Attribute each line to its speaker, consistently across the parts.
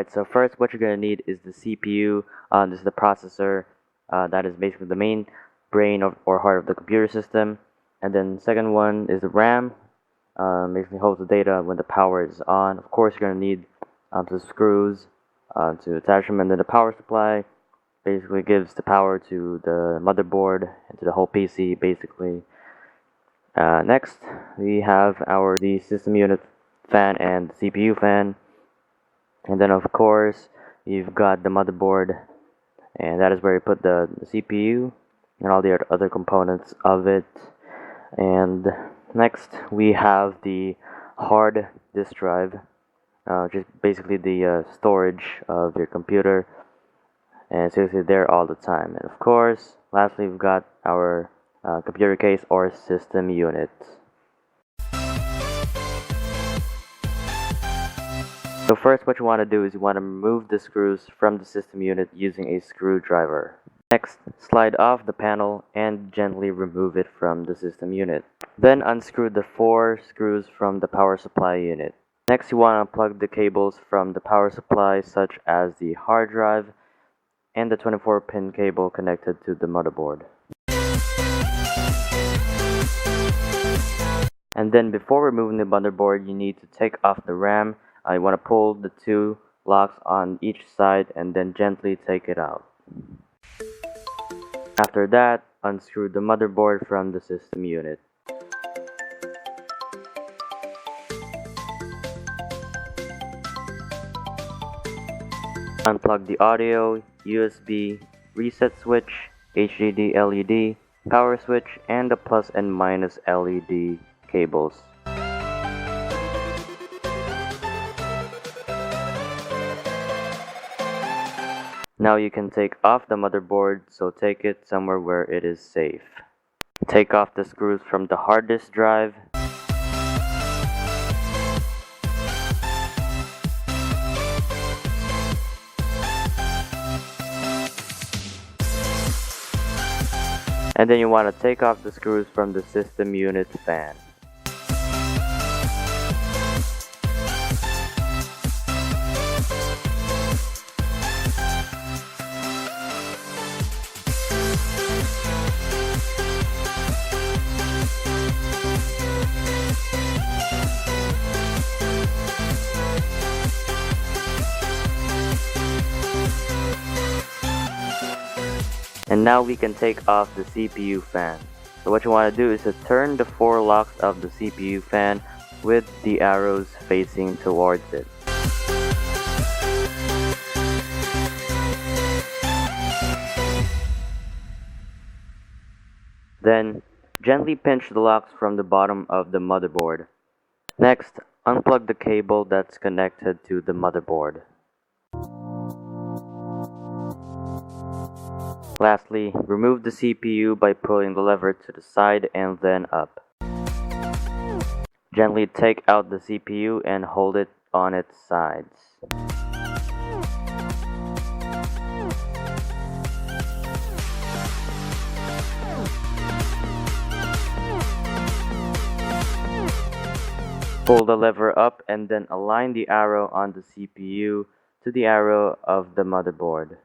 Speaker 1: Alright, so first what you're going to need is the CPU. This is the processor. That is basically the main brain or heart of the computer system. And then second one is the RAM. Basically holds the data when the power is on. Of course, you're going to need the screws to attach them. And then the power supply basically gives the power to the motherboard and to the whole PC basically. Next, we have the system unit fan and the CPU fan. And then of course you've got the motherboard, and that is where you put the CPU and all the other components of it. And next we have the hard disk drive, which is basically the storage of your computer, and it's usually there all the time. And of course, lastly, we've got our computer case or system unit. So first what you want to do is you want to remove the screws from the system unit using a screwdriver. Next, slide off the panel and gently remove it from the system unit. Then unscrew the 4 screws from the power supply unit. Next, you want to unplug the cables from the power supply, such as the hard drive and the 24-pin cable connected to the motherboard. And then before removing the motherboard, you need to take off the RAM. You want to pull the 2 locks on each side and then gently take it out. After that, unscrew the motherboard from the system unit. Unplug the audio, USB, reset switch, HDD LED, power switch, and the plus and minus LED cables. Now you can take off the motherboard, so take it somewhere where it is safe. Take off the screws from the hard disk drive. And then you want to take off the screws from the system unit fan. And now we can take off the CPU fan. So what you want to do is to turn the 4 locks of the CPU fan with the arrows facing towards it. Then gently pinch the locks from the bottom of the motherboard. Next, unplug the cable that's connected to the motherboard. Lastly, remove the CPU by pulling the lever to the side and then up. Gently take out the CPU and hold it on its sides. Pull the lever up and then align the arrow on the CPU to the arrow of the motherboard.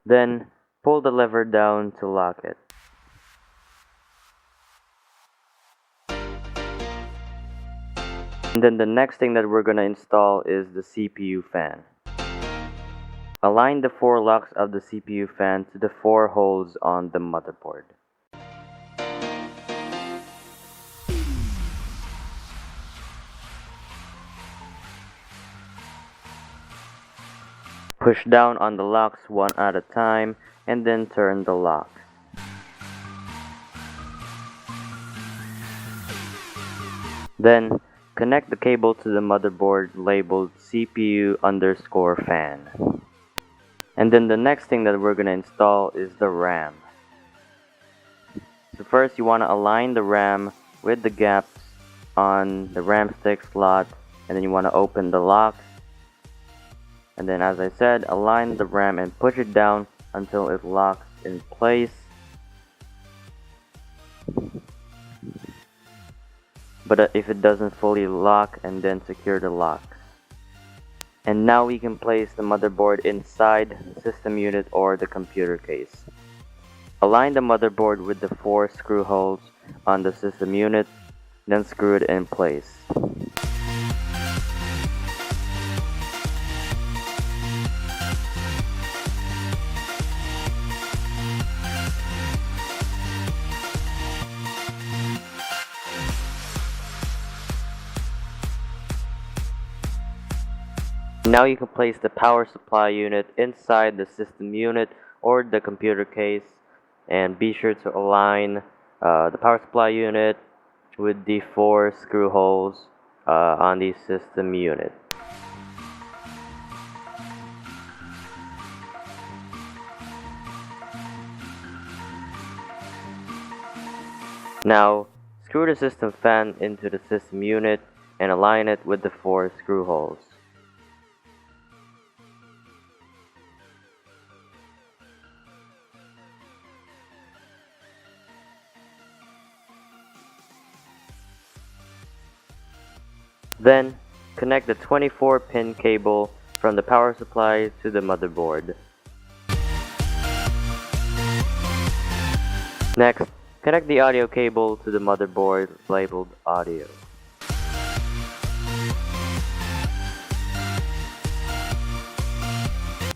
Speaker 1: Then, pull the lever down to lock it. And then the next thing that we're going to install is the CPU fan. Align the 4 locks of the CPU fan to the 4 holes on the motherboard. Push down on the locks one at a time and then turn the locks. Then connect the cable to the motherboard labeled CPU_fan. And then the next thing that we're going to install is the RAM. So first you want to align the RAM with the gaps on the RAM stick slot, and then you want to open the locks. And then, as I said, align the RAM and push it down until it locks in place. but if it doesn't fully lock, and then secure the locks. And now we can place the motherboard inside the system unit or the computer case. Align the motherboard with the 4 screw holes on the system unit, then screw it in place. Now you can place the power supply unit inside the system unit or the computer case, and be sure to align the power supply unit with the 4 screw holes on the system unit. Now screw the system fan into the system unit and align it with the 4 screw holes. Then, connect the 24-pin cable from the power supply to the motherboard. Next, connect the audio cable to the motherboard labeled audio.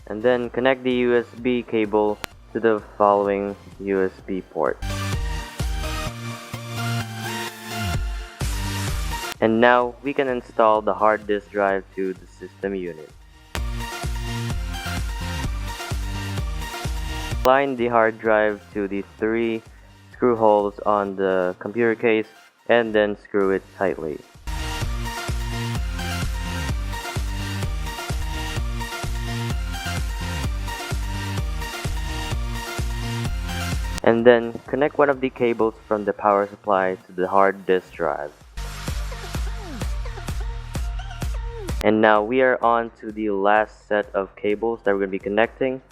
Speaker 1: And then connect the USB cable to the following USB port. And now we can install the hard disk drive to the system unit. Align the hard drive to the 3 screw holes on the computer case and then screw it tightly. And then connect one of the cables from the power supply to the hard disk drive. And now we are on to the last set of cables that we're going to be connecting.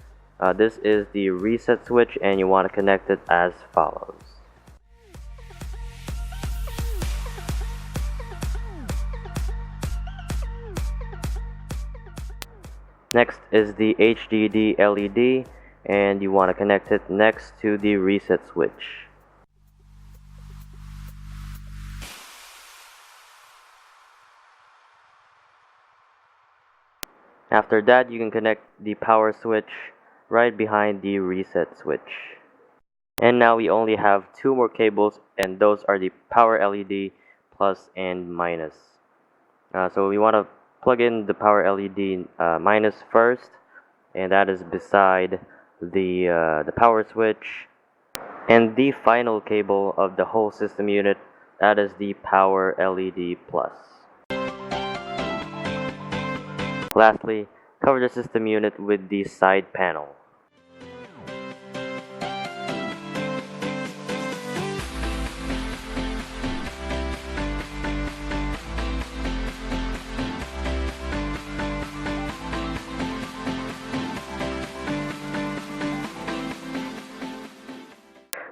Speaker 1: This is the reset switch, and you want to connect it as follows. Next is the HDD LED, and you want to connect it next to the reset switch. After that, you can connect the power switch right behind the reset switch. And now we only have 2 more cables, and those are the power LED plus and minus. So we want to plug in the power LED minus first, and that is beside the power switch. And the final cable of the whole system unit, that is the power LED plus. Lastly, cover the system unit with the side panel.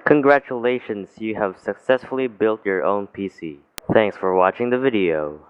Speaker 1: Congratulations, you have successfully built your own PC. Thanks for watching the video.